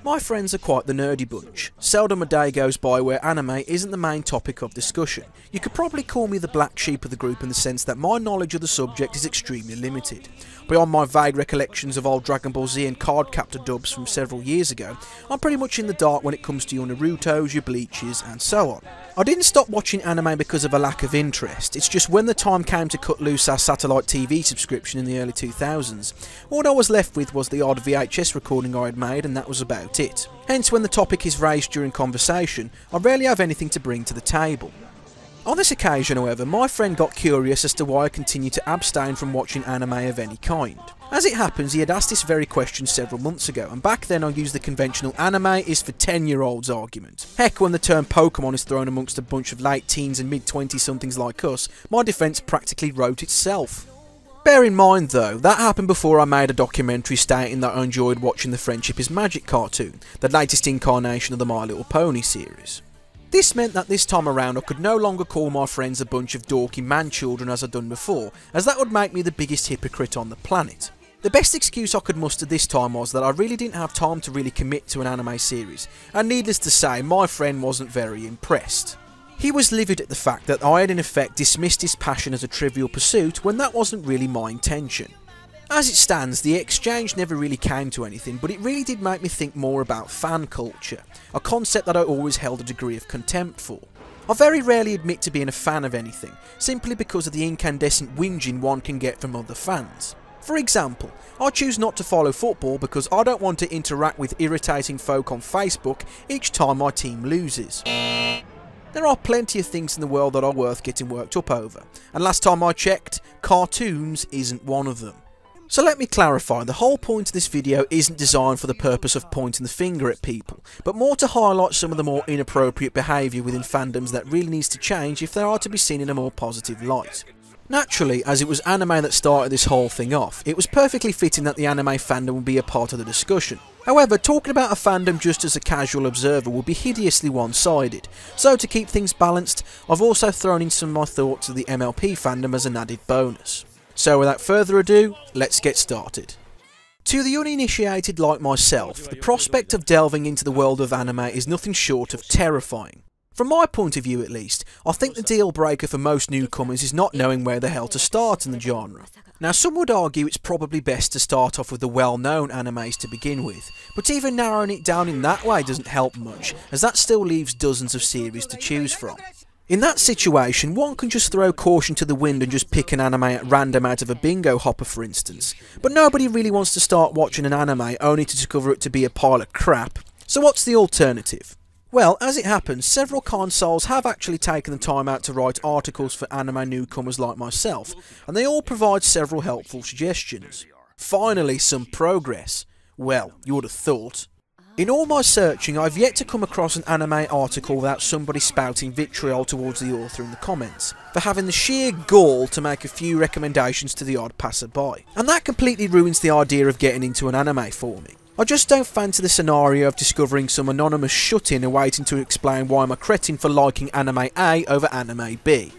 My friends are quite the nerdy bunch. Seldom a day goes by where anime isn't the main topic of discussion. You could probably call me the black sheep of the group in the sense that my knowledge of the subject is extremely limited. Beyond my vague recollections of old Dragon Ball Z and Cardcaptor dubs from several years ago, I'm pretty much in the dark when it comes to your Narutos, your Bleaches and so on. I didn't stop watching anime because of a lack of interest, it's just when the time came to cut loose our satellite TV subscription in the early 2000s, all I was left with was the odd VHS recording I had made and that was about it. Hence when the topic is raised during conversation, I rarely have anything to bring to the table. On this occasion, however, my friend got curious as to why I continue to abstain from watching anime of any kind. As it happens, he had asked this very question several months ago, and back then I used the conventional anime is for 10-year-olds argument. Heck, when the term Pokemon is thrown amongst a bunch of late teens and mid-20-somethings like us, my defence practically wrote itself. Bear in mind though, that happened before I made a documentary stating that I enjoyed watching the Friendship is Magic cartoon, the latest incarnation of the My Little Pony series. This meant that this time around I could no longer call my friends a bunch of dorky man-children as I'd done before, as that would make me the biggest hypocrite on the planet. The best excuse I could muster this time was that I really didn't have time to really commit to an anime series, and needless to say, my friend wasn't very impressed. He was livid at the fact that I had in effect dismissed his passion as a trivial pursuit when that wasn't really my intention. As it stands, the exchange never really came to anything, but it really did make me think more about fan culture, a concept that I always held a degree of contempt for. I very rarely admit to being a fan of anything, simply because of the incandescent whinging one can get from other fans. For example, I choose not to follow football because I don't want to interact with irritating folk on Facebook each time my team loses. There are plenty of things in the world that are worth getting worked up over, and last time I checked, cartoons isn't one of them. So let me clarify, the whole point of this video isn't designed for the purpose of pointing the finger at people, but more to highlight some of the more inappropriate behaviour within fandoms that really needs to change if they are to be seen in a more positive light. Naturally, as it was anime that started this whole thing off, it was perfectly fitting that the anime fandom would be a part of the discussion. However, talking about a fandom just as a casual observer would be hideously one-sided, so to keep things balanced, I've also thrown in some of my thoughts of the MLP fandom as an added bonus. So without further ado, let's get started. To the uninitiated like myself, the prospect of delving into the world of anime is nothing short of terrifying. From my point of view at least, I think the deal breaker for most newcomers is not knowing where the hell to start in the genre. Now some would argue it's probably best to start off with the well-known animes to begin with, but even narrowing it down in that way doesn't help much, as that still leaves dozens of series to choose from. In that situation, one can just throw caution to the wind and just pick an anime at random out of a bingo hopper for instance, but nobody really wants to start watching an anime only to discover it to be a pile of crap, so what's the alternative? Well, as it happens, several consoles have actually taken the time out to write articles for anime newcomers like myself, and they all provide several helpful suggestions. Finally, some progress. Well, you would have thought. In all my searching, I've yet to come across an anime article without somebody spouting vitriol towards the author in the comments, for having the sheer gall to make a few recommendations to the odd passerby. And that completely ruins the idea of getting into an anime for me. I just don't fancy the scenario of discovering some anonymous shut-in and waiting to explain why I'm a cretin for liking anime A over anime B.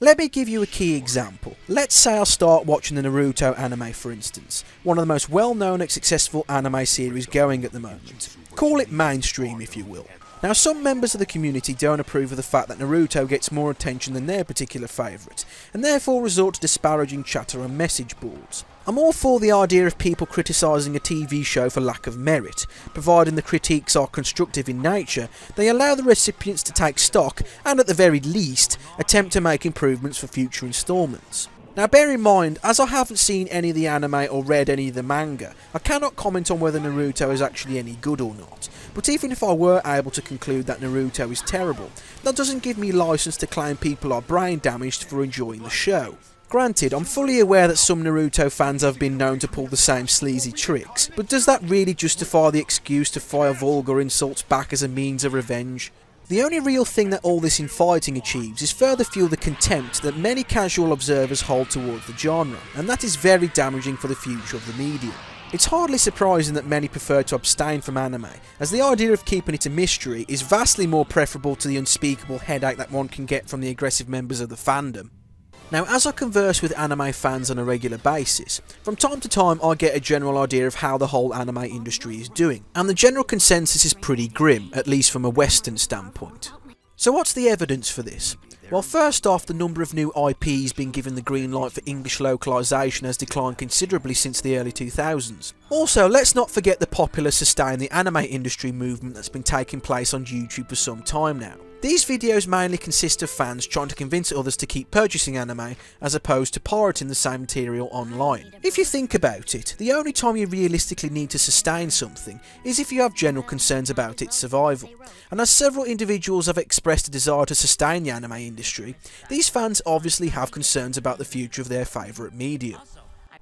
Let me give you a key example. Let's say I'll start watching the Naruto anime for instance, one of the most well-known and successful anime series going at the moment. Call it mainstream if you will. Now some members of the community don't approve of the fact that Naruto gets more attention than their particular favourite, and therefore resort to disparaging chatter on message boards. I'm all for the idea of people criticising a TV show for lack of merit, providing the critiques are constructive in nature, they allow the recipients to take stock and at the very least attempt to make improvements for future instalments. Now bear in mind, as I haven't seen any of the anime or read any of the manga, I cannot comment on whether Naruto is actually any good or not, but even if I were able to conclude that Naruto is terrible, that doesn't give me license to claim people are brain damaged for enjoying the show. Granted, I'm fully aware that some Naruto fans have been known to pull the same sleazy tricks, but does that really justify the excuse to fire vulgar insults back as a means of revenge? The only real thing that all this infighting achieves is further fuel the contempt that many casual observers hold towards the genre, and that is very damaging for the future of the medium. It's hardly surprising that many prefer to abstain from anime, as the idea of keeping it a mystery is vastly more preferable to the unspeakable headache that one can get from the aggressive members of the fandom. Now, as I converse with anime fans on a regular basis, from time to time I get a general idea of how the whole anime industry is doing, and the general consensus is pretty grim, at least from a Western standpoint. So what's the evidence for this? Well, first off, the number of new IPs being given the green light for English localisation has declined considerably since the early 2000s. Also, let's not forget the popular sustain the anime industry movement that's been taking place on YouTube for some time now. These videos mainly consist of fans trying to convince others to keep purchasing anime as opposed to pirating the same material online. If you think about it, the only time you realistically need to sustain something is if you have general concerns about its survival. And as several individuals have expressed a desire to sustain the anime industry, these fans obviously have concerns about the future of their favourite medium.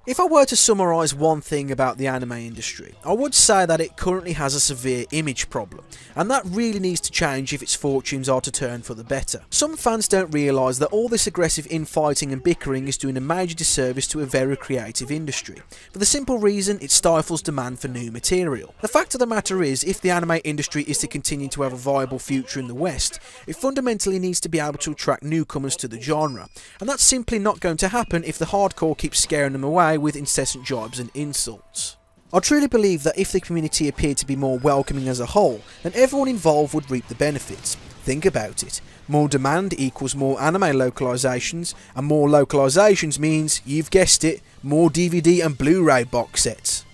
If I were to summarise one thing about the anime industry, I would say that it currently has a severe image problem, and that really needs to change if its fortunes are to turn for the better. Some fans don't realise that all this aggressive infighting and bickering is doing a major disservice to a very creative industry, for the simple reason it stifles demand for new material. The fact of the matter is, if the anime industry is to continue to have a viable future in the West, it fundamentally needs to be able to attract newcomers to the genre, and that's simply not going to happen if the hardcore keeps scaring them away with incessant jibes and insults. I truly believe that if the community appeared to be more welcoming as a whole, then everyone involved would reap the benefits. Think about it. More demand equals more anime localizations, and more localizations means, you've guessed it, more DVD and Blu-ray box sets.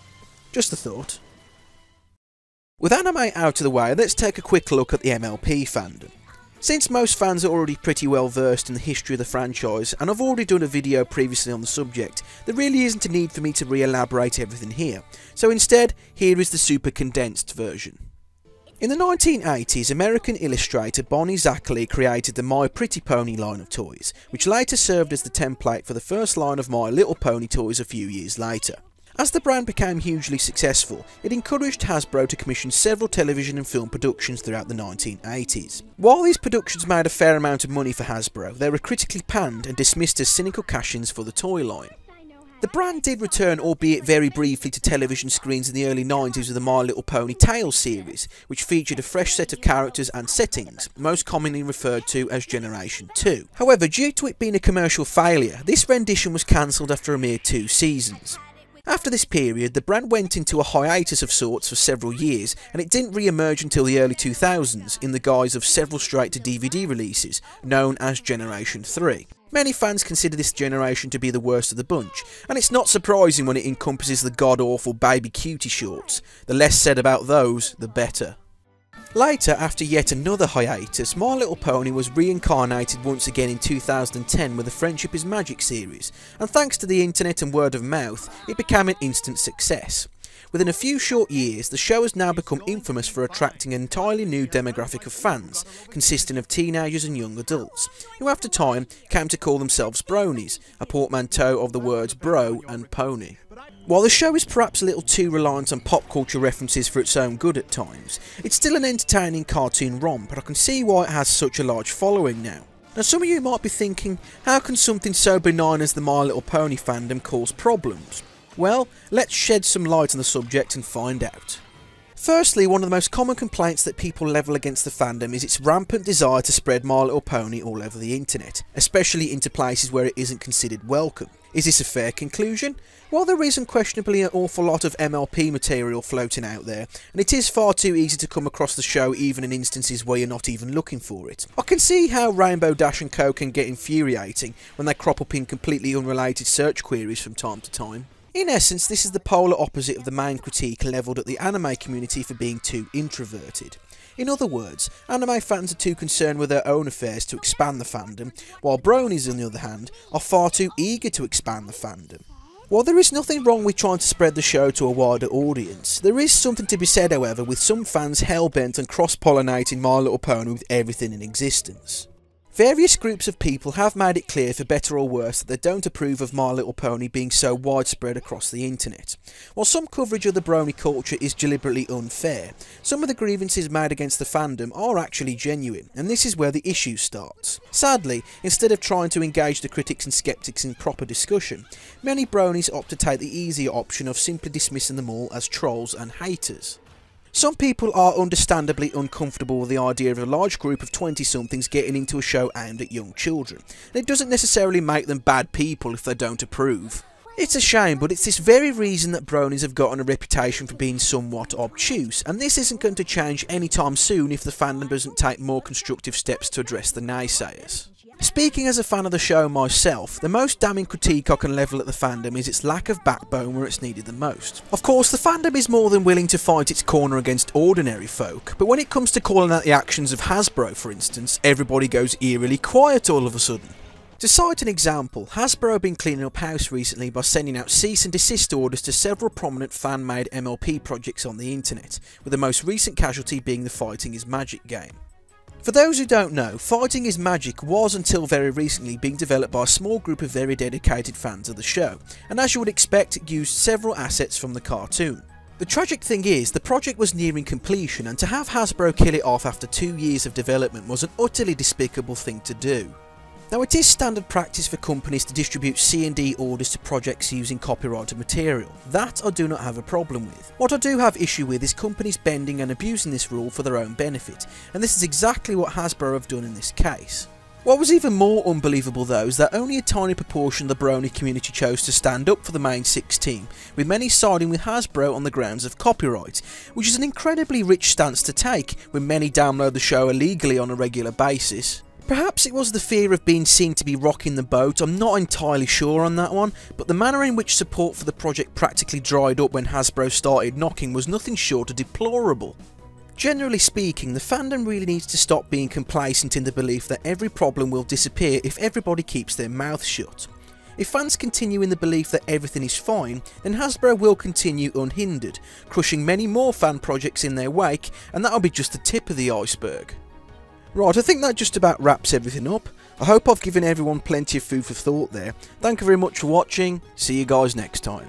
Just a thought. With anime out of the way, let's take a quick look at the MLP fandom. Since most fans are already pretty well versed in the history of the franchise, and I've already done a video previously on the subject, there really isn't a need for me to re-elaborate everything here, so instead, here is the super condensed version. In the 1980s, American illustrator Bonnie Zackley created the My Pretty Pony line of toys, which later served as the template for the first line of My Little Pony toys a few years later. As the brand became hugely successful, it encouraged Hasbro to commission several television and film productions throughout the 1980s. While these productions made a fair amount of money for Hasbro, they were critically panned and dismissed as cynical cash-ins for the toy line. The brand did return, albeit very briefly, to television screens in the early 90s with the My Little Pony Tales series, which featured a fresh set of characters and settings, most commonly referred to as Generation 2. However, due to it being a commercial failure, this rendition was cancelled after a mere 2 seasons. After this period, the brand went into a hiatus of sorts for several years, and it didn't re-emerge until the early 2000s in the guise of several straight-to-DVD releases, known as Generation 3. Many fans consider this generation to be the worst of the bunch, and it's not surprising when it encompasses the god-awful Baby Cutie shorts. The less said about those, the better. Later, after yet another hiatus, My Little Pony was reincarnated once again in 2010 with the Friendship is Magic series, and thanks to the internet and word of mouth, it became an instant success. Within a few short years, the show has now become infamous for attracting an entirely new demographic of fans, consisting of teenagers and young adults, who after time came to call themselves bronies, a portmanteau of the words bro and pony. While the show is perhaps a little too reliant on pop culture references for its own good at times, it's still an entertaining cartoon romp, and I can see why it has such a large following now. Now, some of you might be thinking, how can something so benign as the My Little Pony fandom cause problems? Well, let's shed some light on the subject and find out. Firstly, one of the most common complaints that people level against the fandom is its rampant desire to spread My Little Pony all over the internet, especially into places where it isn't considered welcome. Is this a fair conclusion? Well, there is unquestionably an awful lot of MLP material floating out there, and it is far too easy to come across the show even in instances where you're not even looking for it. I can see how Rainbow Dash & Co can get infuriating when they crop up in completely unrelated search queries from time to time. In essence, this is the polar opposite of the main critique levelled at the anime community for being too introverted. In other words, anime fans are too concerned with their own affairs to expand the fandom, while bronies on the other hand are far too eager to expand the fandom. While there is nothing wrong with trying to spread the show to a wider audience, there is something to be said however with some fans hell-bent on cross-pollinating My Little Pony with everything in existence. Various groups of people have made it clear for better or worse that they don't approve of My Little Pony being so widespread across the internet. While some coverage of the brony culture is deliberately unfair, some of the grievances made against the fandom are actually genuine, and this is where the issue starts. Sadly, instead of trying to engage the critics and skeptics in proper discussion, many bronies opt to take the easier option of simply dismissing them all as trolls and haters. Some people are understandably uncomfortable with the idea of a large group of 20-somethings getting into a show aimed at young children, and it doesn't necessarily make them bad people if they don't approve. It's a shame, but it's this very reason that bronies have gotten a reputation for being somewhat obtuse, and this isn't going to change anytime soon if the fandom doesn't take more constructive steps to address the naysayers. Speaking as a fan of the show myself, the most damning critique I can level at the fandom is its lack of backbone where it's needed the most. Of course, the fandom is more than willing to fight its corner against ordinary folk, but when it comes to calling out the actions of Hasbro, for instance, everybody goes eerily quiet all of a sudden. To cite an example, Hasbro have been cleaning up house recently by sending out cease and desist orders to several prominent fan-made MLP projects on the internet, with the most recent casualty being the Fighting is Magic game. For those who don't know, Fighting is Magic was until very recently being developed by a small group of very dedicated fans of the show, and as you would expect, it used several assets from the cartoon. The tragic thing is, the project was nearing completion, and to have Hasbro kill it off after 2 years of development was an utterly despicable thing to do. Now, it is standard practice for companies to distribute C&D orders to projects using copyrighted material. That I do not have a problem with. What I do have issue with is companies bending and abusing this rule for their own benefit, and this is exactly what Hasbro have done in this case. What was even more unbelievable though is that only a tiny proportion of the brony community chose to stand up for the main 6 team, with many siding with Hasbro on the grounds of copyright, which is an incredibly rich stance to take when many download the show illegally on a regular basis. Perhaps it was the fear of being seen to be rocking the boat, I'm not entirely sure on that one, but the manner in which support for the project practically dried up when Hasbro started knocking was nothing short of deplorable. Generally speaking, the fandom really needs to stop being complacent in the belief that every problem will disappear if everybody keeps their mouth shut. If fans continue in the belief that everything is fine, then Hasbro will continue unhindered, crushing many more fan projects in their wake, and that'll be just the tip of the iceberg. Right, I think that just about wraps everything up. I hope I've given everyone plenty of food for thought there. Thank you very much for watching. See you guys next time.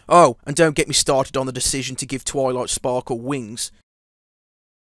Oh, and don't get me started on the decision to give Twilight Sparkle wings.